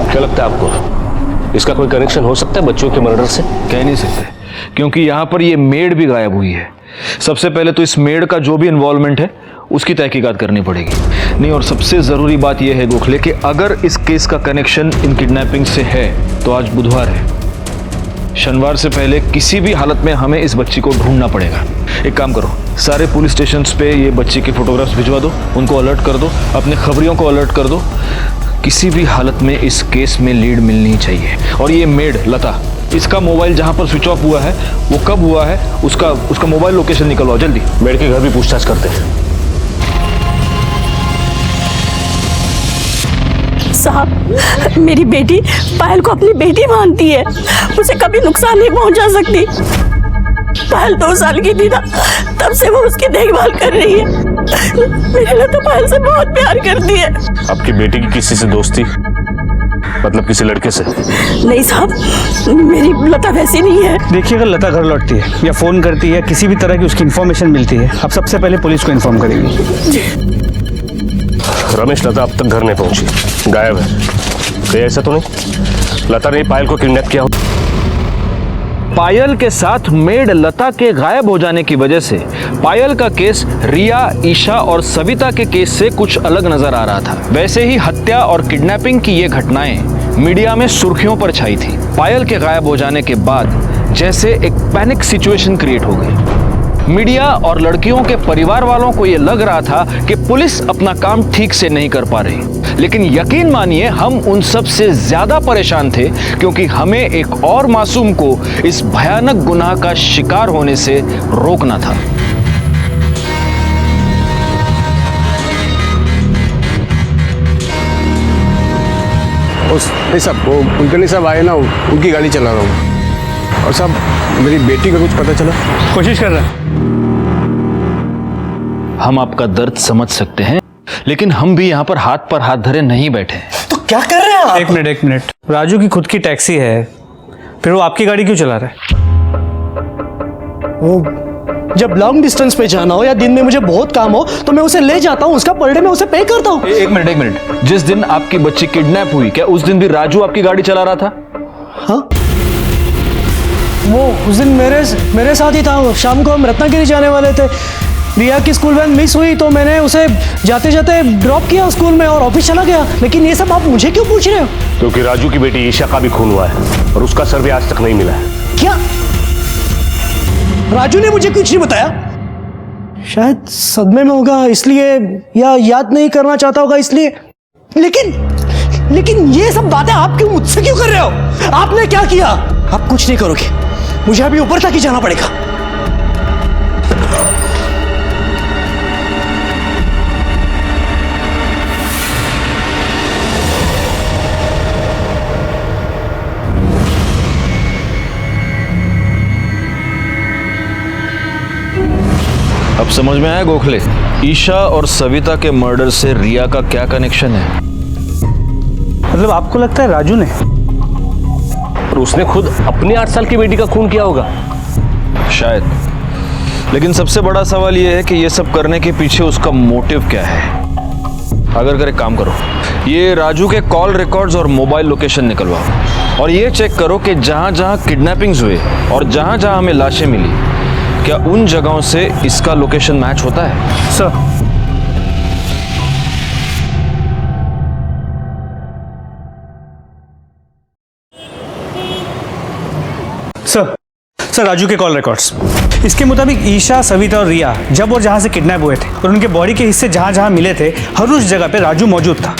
क्या लगता है आपको, इसका कोई कनेक्शन हो सकता है बच्चों के मर्डर से? कह नहीं सकते, क्योंकि यहाँ पर ये मेड भी गायब हुई है। सबसे पहले तो इस मेड का जो भी इन्वॉल्वमेंट है उसकी तहकीकात करनी पड़ेगी। नहीं, और सबसे ज़रूरी बात यह है गोखले कि अगर इस केस का कनेक्शन इन किडनैपिंग से है तो आज बुधवार है, शनिवार से पहले किसी भी हालत में हमें इस बच्ची को ढूंढना पड़ेगा। एक काम करो, सारे पुलिस स्टेशंस पे ये बच्ची की फोटोग्राफ्स भिजवा दो, उनको अलर्ट कर दो, अपने खबरियों को अलर्ट कर दो। किसी भी हालत में इस केस में लीड मिलनी चाहिए। और ये मेड लता, इसका मोबाइल जहां पर स्विच ऑफ हुआ है वो कब हुआ है, उसका मोबाइल लोकेशन निकलवाओ जल्दी। मेड के घर भी पूछताछ करते हैं। साहब मेरी बेटी पायल को अपनी बेटी मानती है, उसे कभी नुकसान नहीं पहुंचा सकती। पायल 2 साल की थी ना, तब से वो उसकी देखभाल कर रही है। मेरी लता पायल से बहुत प्यार करती है। आपकी बेटी की किसी से दोस्ती, मतलब किसी लड़के से? नहीं साहब, मेरी लता वैसी नहीं है। देखिए, अगर लता घर लौटती है या फोन करती है, किसी भी तरह की उसकी इन्फॉर्मेशन मिलती है, आप सबसे पहले पुलिस को इन्फॉर्म करेंगे। रमेश, लता अब तक घर नहीं पहुंची, गायब है। तो ऐसा तो नहीं लता ने पायल को किडनैप किया? पायल के साथ मेड लता के गायब हो जाने की वजह से पायल का केस रिया, ईशा और सविता के केस से कुछ अलग नजर आ रहा था। वैसे ही हत्या और किडनैपिंग की ये घटनाएं मीडिया में सुर्खियों पर छाई थी। पायल के गायब हो जाने के बाद जैसे एक पैनिक सिचुएशन क्रिएट हो गई। मीडिया और लड़कियों के परिवार वालों को यह लग रहा था कि पुलिस अपना काम ठीक से नहीं कर पा रही, लेकिन यकीन मानिए हम उन सब से ज्यादा परेशान थे, क्योंकि हमें एक और मासूम को इस भयानक गुनाह का शिकार होने से रोकना था। नहीं साहब, वो कुलकर्णी साहब आए ना, उनकी गाड़ी चला रहा हूँ। और साहब मेरी बेटी का कुछ पता चला? कोशिश कर रहा है। हम आपका दर्द समझ सकते हैं, लेकिन हम भी यहाँ पर हाथ धरे नहीं बैठे। तो क्या कर रहे हैं आप? एक मिनट, राजू की खुद की टैक्सी है, फिर वो आपकी गाड़ी क्यों चला रहा है? वो जब लॉन्ग डिस्टेंस पे जाना हो या दिन में मुझे बहुत काम हो तो मैं उसे ले जाता हूँ, उसका पर डे मैं उसे पे करता हूँ। एक मिनट, जिस दिन आपकी बच्ची किडनैप हुई, क्या उस दिन भी राजू आपकी गाड़ी चला रहा था? हाँ, वो उस दिन मेरे साथ ही था। शाम को हम रत्नागिरी जाने वाले थे, रिया की स्कूल वैन मिस हुई तो मैंने उसे जाते जाते ड्रॉप किया स्कूल में और ऑफिस चला गया। लेकिन ये सब आप मुझे क्यों पूछ रहे हो? क्योंकि राजू की बेटी ईशा का भी खून हुआ है और उसका सर्वे आज तक नहीं मिला है। क्या? राजू ने मुझे कुछ नहीं बताया? शायद सदमे में होगा इसलिए, या याद नहीं करना चाहता होगा इसलिए। लेकिन ये सब बातें आप क्यों मुझसे क्यों कर रहे हो? आपने क्या किया? आप कुछ नहीं करोगे, मुझे अभी ऊपर तक ही जाना पड़ेगा। अब समझ में आया गोखले, ईशा और सविता के मर्डर से रिया का क्या कनेक्शन है? मतलब आपको लगता है राजू ने? और उसने खुद अपनी 8 साल की बेटी का खून किया होगा शायद। लेकिन सबसे बड़ा सवाल यह है कि यह सब करने के पीछे उसका मोटिव क्या है। अगर कर एक काम करो, ये राजू के कॉल रिकॉर्ड्स और मोबाइल लोकेशन निकलवाओ और ये चेक करो कि जहां जहां किडनैपिंग्स हुए और जहां जहां हमें लाशें मिली, क्या उन जगहों से इसका लोकेशन मैच होता है? सर राजू के कॉल रिकॉर्ड्स, इसके मुताबिक ईशा, सविता और रिया जब और जहां से किडनैप हुए थे और उनके बॉडी के हिस्से जहां जहां मिले थे, हर उस जगह पे राजू मौजूद था।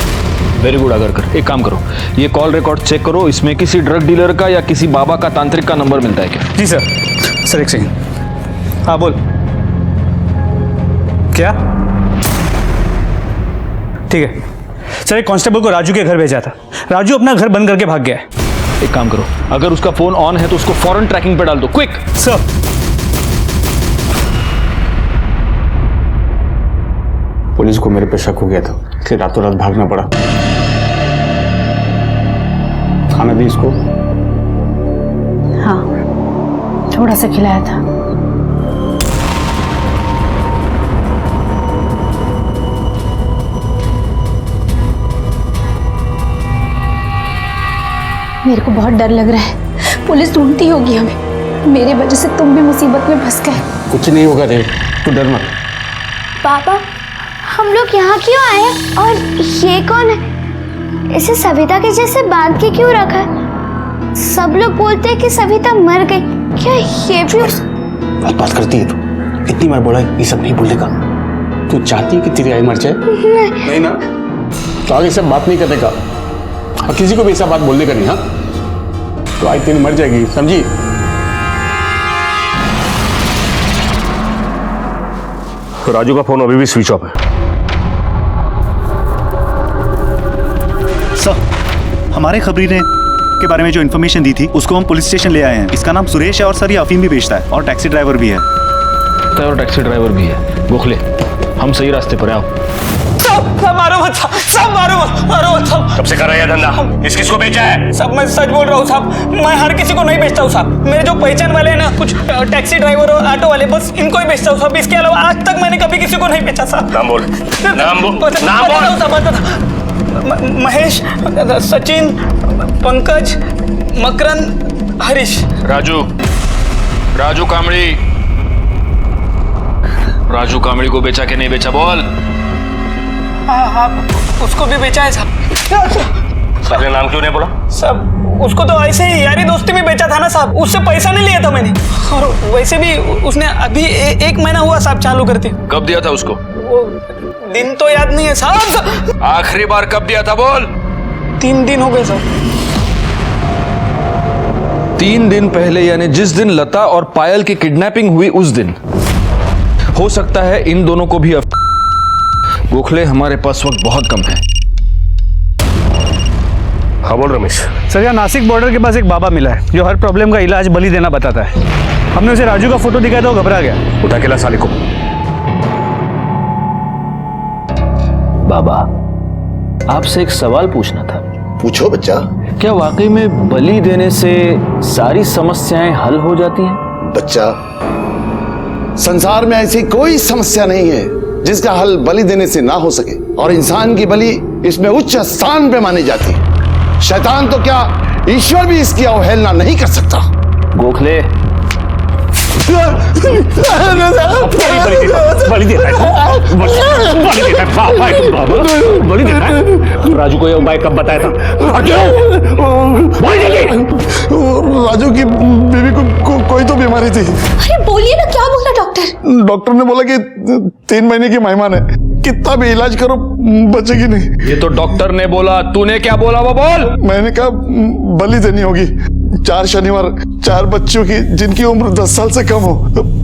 Very good. अगर कर एक काम करो, ये कॉल रिकॉर्ड चेक करो, इसमें किसी ड्रग डीलर का या किसी बाबा का तांत्रिक का नंबर मिलता है क्या? जी सर एक सेकंड। हाँ बोल। क्या? ठीक है सर, एक कांस्टेबल को राजू के घर भेजा था। राजू अपना घर बंद करके भाग गया है। एक काम करो, अगर उसका फोन ऑन है तो उसको फौरन ट्रैकिंग पे डाल दो, क्विक। सर पुलिस को मेरे पे शक हो गया था, इसलिए रातों रात भागना पड़ा। खाना दी इसको? हाँ, थोड़ा सा खिलाया था। मेरे को बहुत डर लग रहा है, पुलिस ढूंढती होगी हमें। मेरी वजह से तुम भी मुसीबत में फंस गए। कुछ नहीं होगा रे, तू डर मत। पापा, हम लोग यहाँ क्यों आए और ये कौन है? इसे सविता के जैसे बांध के क्यों रखा है? सब लोग बोलते हैं कि सविता मर गई, क्या ये भी बात करती है तू? इतनी बार बोला ये सब नहीं बोलेगा। तू चाहती है कि तेरी आई मर जाए? नहीं ना, तो आगे सब बात नहीं करने का और किसी को भी ऐसा बात बोलने का नहीं। हाँ, तो आई तेरी मर जाएगी, समझी? राजू का फोन अभी भी स्विच ऑफ है। सर, हमारे खबरी ने के बारे में जो इन्फॉर्मेशन दी थी उसको हम पुलिस स्टेशन ले आए हैं। इसका नाम सुरेश है और सर ये अफीम भी बेचता है और टैक्सी ड्राइवर भी है। और टैक्सी ड्राइवर भी है। गोखले, हम सही रास्ते पर आओ। सब मारो मत साहब। कब से कर रहा है धंधा? किसको बेचा है? सब मैं सच बोल रहा हूँ साहब, मैं हर किसी को नहीं बेचता हूँ साहब। मेरे जो पहचान वाले हैं ना, कुछ टैक्सी ड्राइवर और ऑटो वाले, बस इनको ही बेचता हूँ साहब। इसके अलावा आज तक मैंने कभी किसी को नहीं बेचा साहब। नाम बोल। महेश, सचिन, पंकज, मकरन, हरीश। राजू कामड़ी को बेचा कि नहीं बेचा बोल। हाँ, उसको भी बेचा है साहब। पहले नाम क्यों नहीं बोला? साहब उसको तो ऐसे ही यारी दोस्ती में बेचा था ना साहब, उससे पैसा नहीं लिया था मैंने। और वैसे भी उसने अभी 1 महीना हुआ साहब चालू करते। कब दिया था उसको? वो दिन तो याद नहीं है साहब। आखिरी बार कब दिया था बोल? 3 दिन हो गए साहब। 3 दिन पहले, यानी जिस दिन लता और पायल की किडनैपिंग हुई उस दिन। हो सकता है इन दोनों को भी। गोखले, हमारे पास वक्त बहुत कम है। हाँ बोल रमेश। सर, यहाँ नासिक बॉर्डर के पास एक बाबा मिला है जो हर प्रॉब्लम का इलाज बलि देना बताता है। हमने उसे राजू का फोटो दिखाया तो वो घबरा गया। उठा के ला साले को। बाबा, आपसे एक सवाल पूछना था। पूछो बच्चा। क्या वाकई में बलि देने से सारी समस्याएं हल हो जाती हैं? बच्चा, संसार में ऐसी कोई समस्या नहीं है जिसका हल बलि देने से ना हो सके, और इंसान की बलि इसमें उच्च स्थान पे मानी जाती है। शैतान तो क्या, ईश्वर भी इसकी अवहेलना नहीं कर सकता। गोखले, राजू को ये उपाय कब बताया था? राजू की बीवी को कोई तो बीमारी थी। अरे बोलिए ना, क्या बोला डॉक्टर? डॉक्टर ने बोला कि 3 महीने की मेहमान है, कितना भी इलाज करो बचेगी नहीं। ये तो डॉक्टर ने बोला, तूने क्या बोला वो बोल। मैंने कहा बलि देनी होगी 4 शनिवार 4 बच्चों की जिनकी उम्र 10 साल से कम हो,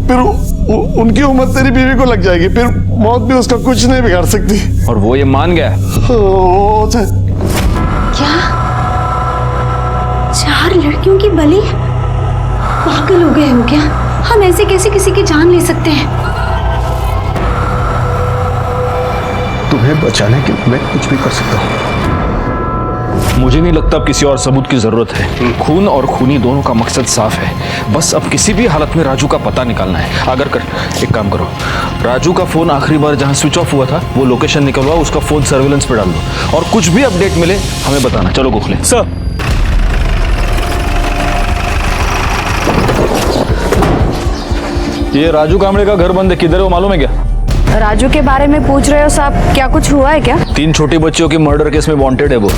फिर उनकी उम्र तेरी बीवी को लग जाएगी, फिर मौत भी उसका कुछ नहीं बिगाड़ सकती। और वो ये मान गया? क्या 4 लड़कियों की बलि? पागल हो गए हो क्या? हम ऐसे कैसे किसी की जान ले सकते हैं? तुम्हें बचाने के लिए मैं कुछ भी कर सकता हूँ। मुझे नहीं लगता अब किसी और सबूत की जरूरत है। खून और खूनी दोनों का मकसद साफ है, बस अब किसी भी हालत में राजू का पता निकालना है। अगर कर एक काम करो, राजू का फोन आखिरी बार जहां स्विच ऑफ हुआ था वो लोकेशन निकलवाओ, उसका फोन सर्विलेंस पे डाल दो और कुछ भी अपडेट मिले हमें बताना। चलो गोखले। सर, ये राजू कामड़े का घर बंद है, किधर है वो मालूम है क्या? राजू के बारे में पूछ रहे हो साहब, क्या कुछ हुआ है क्या? 3 छोटी बच्चियों की मर्डर केस में वांटेड है वो।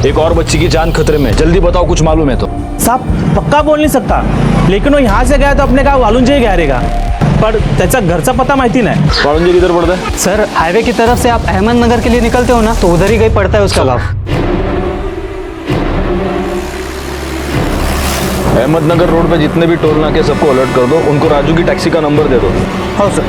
एक और बच्ची की जान खतरे में, जल्दी बताओ कुछ मालूम है तो। साहब पक्का बोल नहीं सकता, लेकिन वो यहाँ से गया तो अपने गाव वालुंजे गया रहेगा, पर त्याचा घरचा पता माहिती नाही। वालुंजे किधर पड़ता है? सर हाईवे की तरफ से आप अहमदनगर के लिए निकलते हो ना, तो उधर ही कहीं पड़ता है उसका गाँव। अहमदनगर रोड पे जितने भी टोल नाके सबको अलर्ट कर दो, उनको राजू की टैक्सी का नंबर दे दो। हाँ सर।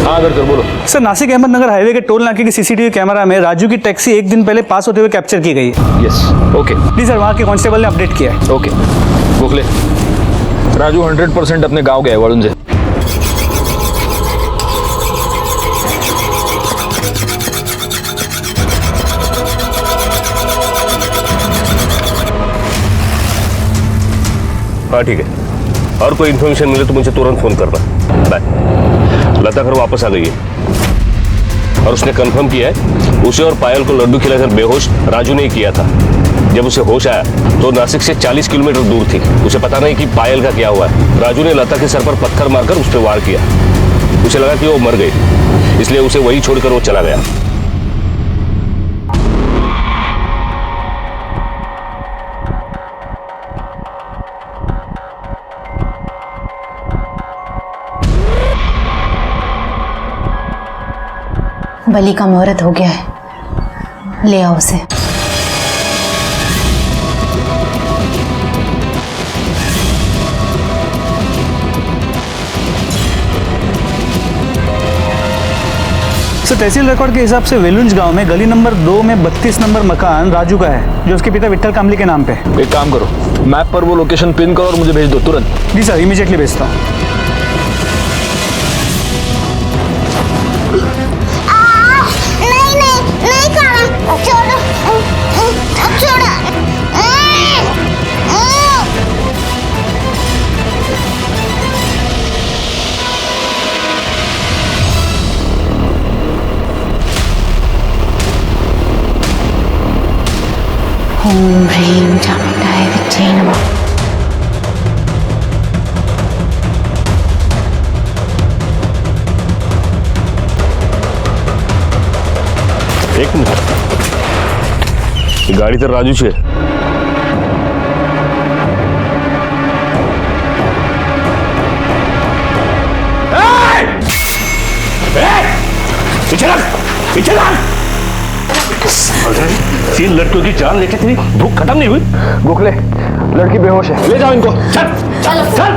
हाँ अगर कर बोलो। सर नासिक अहमदनगर हाईवे के टोल नाके की सीसीटीवी कैमरा में राजू की टैक्सी 1 दिन पहले पास होते हुए कैप्चर की गई है। Yes okay. जी सर, वहाँ के कांस्टेबल ने अपडेट किया है। ओके गोखले, राजू 100% अपने गांव गए वालुंजे। हाँ ठीक है, और कोई इन्फॉर्मेशन मिले तो मुझे तुरंत फोन करना। बाय। लता घर वापस आ गई है और उसने कंफर्म किया है उसे और पायल को लड्डू खिलाकर बेहोश राजू ने किया था। जब उसे होश आया तो नासिक से 40 किलोमीटर दूर थी। उसे पता नहीं कि पायल का क्या हुआ है। राजू ने लता के सर पर पत्थर मारकर उस पर वार किया। उसे लगा कि वो मर गई, इसलिए उसे वही छोड़कर वो चला गया। बलि का मुहूर्त हो गया है, ले आओ उसे। सर तहसील रिकॉर्ड के हिसाब से वेलुंज गांव में गली नंबर 2 में 32 नंबर मकान राजू का है, जो उसके पिता विट्ठल कामली के नाम पे। एक काम करो, मैप पर वो लोकेशन पिन करो और मुझे भेज दो तुरंत। जी सर, इमीडिएटली भेजता हूँ। ओम ह्रीं चामुंडाय विद्महे नमः। एक मिनट, गाड़ी तो राजू છે। पीछे लग। 3 लड़कियों की जान लेके तेरी भूख खत्म नहीं हुई? गोखले, लड़की बेहोश है, ले जाओ इनको। चल चल चल।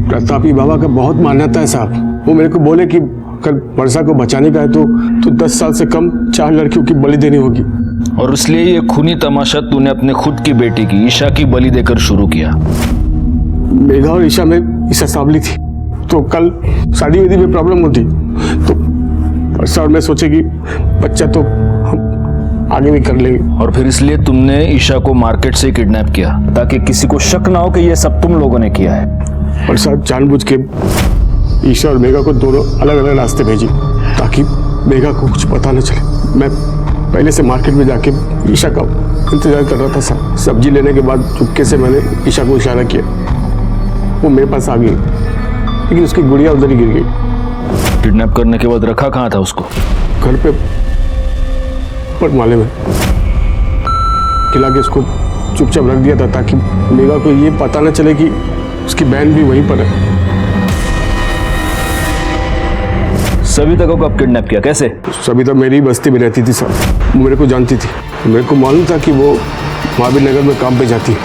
प्रतापी बाबा का बहुत मान्यता है साहब। वो मेरे को बोले कि अगर वर्षा को बचाने का है तो 10 साल से कम 4 लड़कियों की बलि देनी होगी। और इसलिए ये खूनी तमाशा तूने अपने खुद की बेटी की ईशा की बलि देकर शुरू किया। मेघा और ईशा में ईशा सांवली थी, तो कल शादी विधि में प्रॉब्लम होती तो वर्षा और मैं सोचे कि बच्चा तो हम आगे भी कर लेंगे। और फिर इसलिए तुमने ईशा को मार्केट से किडनैप किया ताकि किसी को शक ना हो कि ये सब तुम लोगों ने किया है। और साहब जानबूझ के ईशा और मेघा को दोनों अलग अलग रास्ते भेजी ताकि मेघा को कुछ पता न चले। मैं पहले से मार्केट में जाके ईशा का इंतजार कर रहा था। सब्जी लेने के बाद चुपके से मैंने ईशा को इशारा किया, वो मेरे पास आ गई, लेकिन उसकी गुड़िया उधर ही गिर गई। किडनैप करने के बाद रखा कहाँ था उसको? घर पे पटमाले में खिला के उसको चुपचाप रख दिया था ताकि मेघा को ये पता न चले कि उसकी बहन भी वहीं पर है। सविता को कब किडनैप किया, कैसे? सविता मेरी बस्ती में रहती थी साहब, वो मेरे को जानती थी। मेरे को मालूम था कि वो महावीर नगर में काम पे जाती है।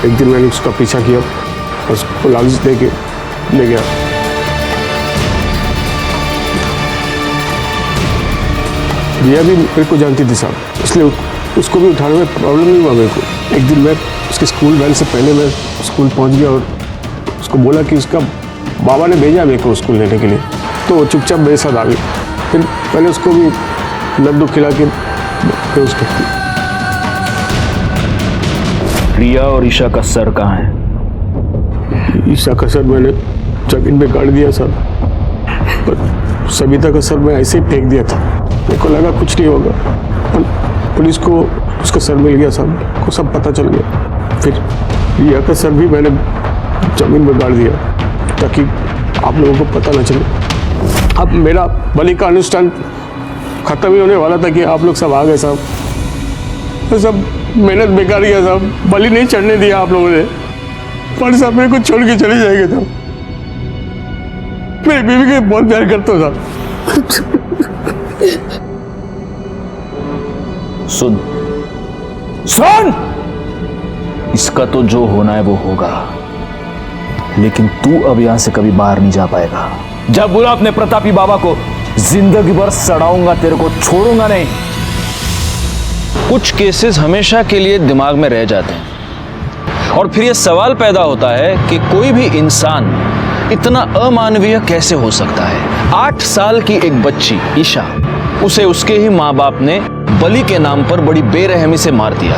एक दिन मैंने उसका पीछा किया और उसको लालच दे के ले गया। रिया भी मेरे को जानती थी साहब, इसलिए उसको भी उठाने में प्रॉब्लम नहीं हुआ मेरे को। एक दिन मैं उसके स्कूल वैन से पहले मैं स्कूल पहुंच गया और उसको बोला कि उसका बाबा ने भेजा मेरे को स्कूल लेने के लिए, तो वो चुपचाप मेरे साथ आ गई। फिर मैंने उसको भी लड्डू खिला के फिर उसको। रिया और ईशा का सर कहाँ है? ईशा का सर मैंने जमीन में गाड़ दिया साहब, पर सविता का सर मैं ऐसे ही फेंक दिया था। मेरे को लगा कुछ नहीं होगा, पर पुलिस को उसका सर मिल गया साहब, को सब पता चल गया। फिर रिया का सर भी मैंने जमीन में गाड़ दिया ताकि आप लोगों को पता ना चले। अब मेरा बलि का अनुष्ठान खत्म ही होने वाला था कि आप लोग सब आ गए साहब। तो सब मेहनत बेकार किया साहब, बलि नहीं चढ़ने दिया आप लोगों ने। पर साहब मेरे को छोड़ के चले जाएंगे साहब, मेरी बीवी के बहुत प्यार करता हूँ साहब। सुन, इसका तो जो होना है वो होगा, लेकिन तू अब यहां से कभी बाहर नहीं जा पाएगा। जब बुला अपने प्रतापी बाबा को, जिंदगी भर सड़ाऊंगा, तेरे को छोड़ूंगा नहीं। कुछ केसेस हमेशा के लिए दिमाग में रह जाते हैं और फिर यह सवाल पैदा होता है कि कोई भी इंसान इतना अमानवीय कैसे हो सकता है। 8 साल की एक बच्ची ईशा, उसे उसके ही माँ बाप ने बलि के नाम पर बड़ी बेरहमी से मार दिया।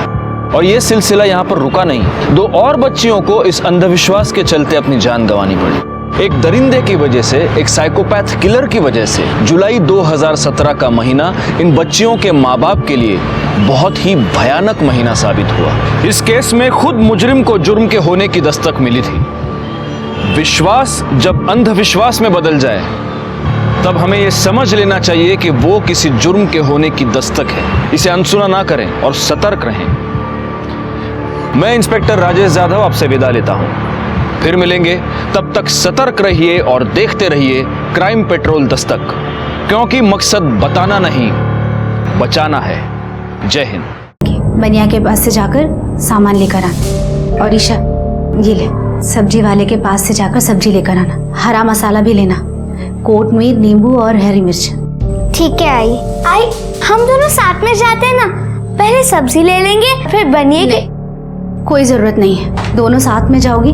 और यह सिलसिला यहाँ पर रुका नहीं, 2 और बच्चियों को इस अंधविश्वास के चलते अपनी जान गंवानी पड़ी। एक दरिंदे की वजह से, एक साइकोपैथ किलर की वजह से जुलाई 2017 का महीना इन बच्चियों के माँ बाप के लिए बहुत ही भयानक महीना साबित हुआ। इस केस में खुद मुजरिम को जुर्म के होने की दस्तक मिली थी। विश्वास जब अंधविश्वास में बदल जाए तब हमें यह समझ लेना चाहिए कि वो किसी जुर्म के होने की दस्तक है। इसे अनसुना ना करें और सतर्क रहें। मैं इंस्पेक्टर राजेश यादव आपसे विदा लेता हूं, फिर मिलेंगे। तब तक सतर्क रहिए और देखते रहिए क्राइम पेट्रोल दस्तक, क्योंकि मकसद बताना नहीं, बचाना है। जय हिंद। बनिया के पास से जाकर सामान लेकर आना, और ईशा ये ले, सब्जी वाले के पास से जाकर सब्जी लेकर आना। हरा मसाला भी लेना, कोटमीर, नींबू और हरी मिर्च। ठीक है आई। हम दोनों साथ में जाते हैं ना, पहले सब्जी ले लेंगे फिर बनिए के। कोई जरूरत नहीं है, दोनों साथ में जाओगी।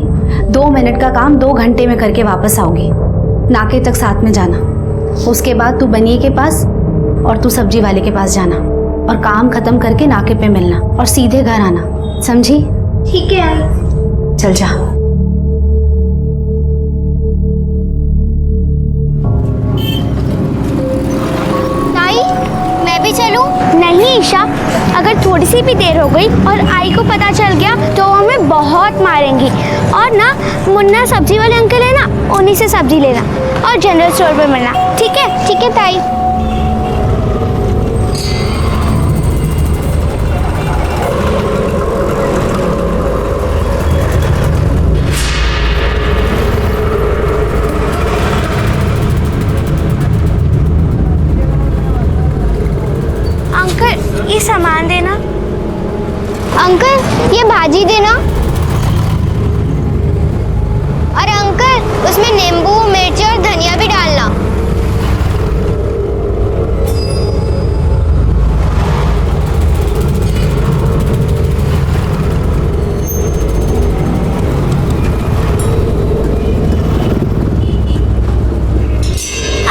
2 मिनट का काम 2 घंटे में करके वापस आओगी। नाके तक साथ में जाना, उसके बाद तू बनिए के पास और तू सब्जी वाले के पास जाना, और काम खत्म करके नाके पे मिलना और सीधे घर आना, समझी? ठीक है आई। चल जा। चलूं? नहीं ईशा, अगर थोड़ी सी भी देर हो गई और आई को पता चल गया तो हमें बहुत मारेंगी। और ना मुन्ना सब्जी वाले अंकल है ना, उन्हीं से सब्जी लेना और जनरल स्टोर पे मिलना। ठीक है? ठीक है ताई। ये सामान देना। अंकल ये भाजी देना। और अंकल उसमें नींबू, मिर्च और धनिया भी डालना।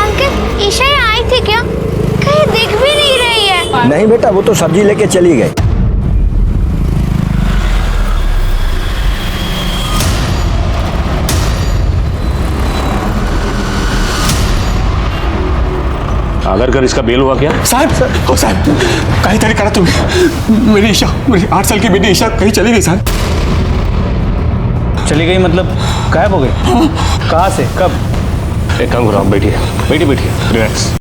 अंकल ईशा आई थी क्या? कहीं दिख भी नहीं रही है। नहीं बेटा, वो तो सब्जी लेके चली गई। अगर कर इसका बेल हुआ क्या? साहब, ओ साहब, कहीं तरी करा तुम्हें। मेरी 8 साल की बेटी ईशा कहीं चली गई साहब। चली गई मतलब गायब हो गई? कहाँ से, कब? एक काम करो, आप बैठिए, बैठिए, रिलैक्स।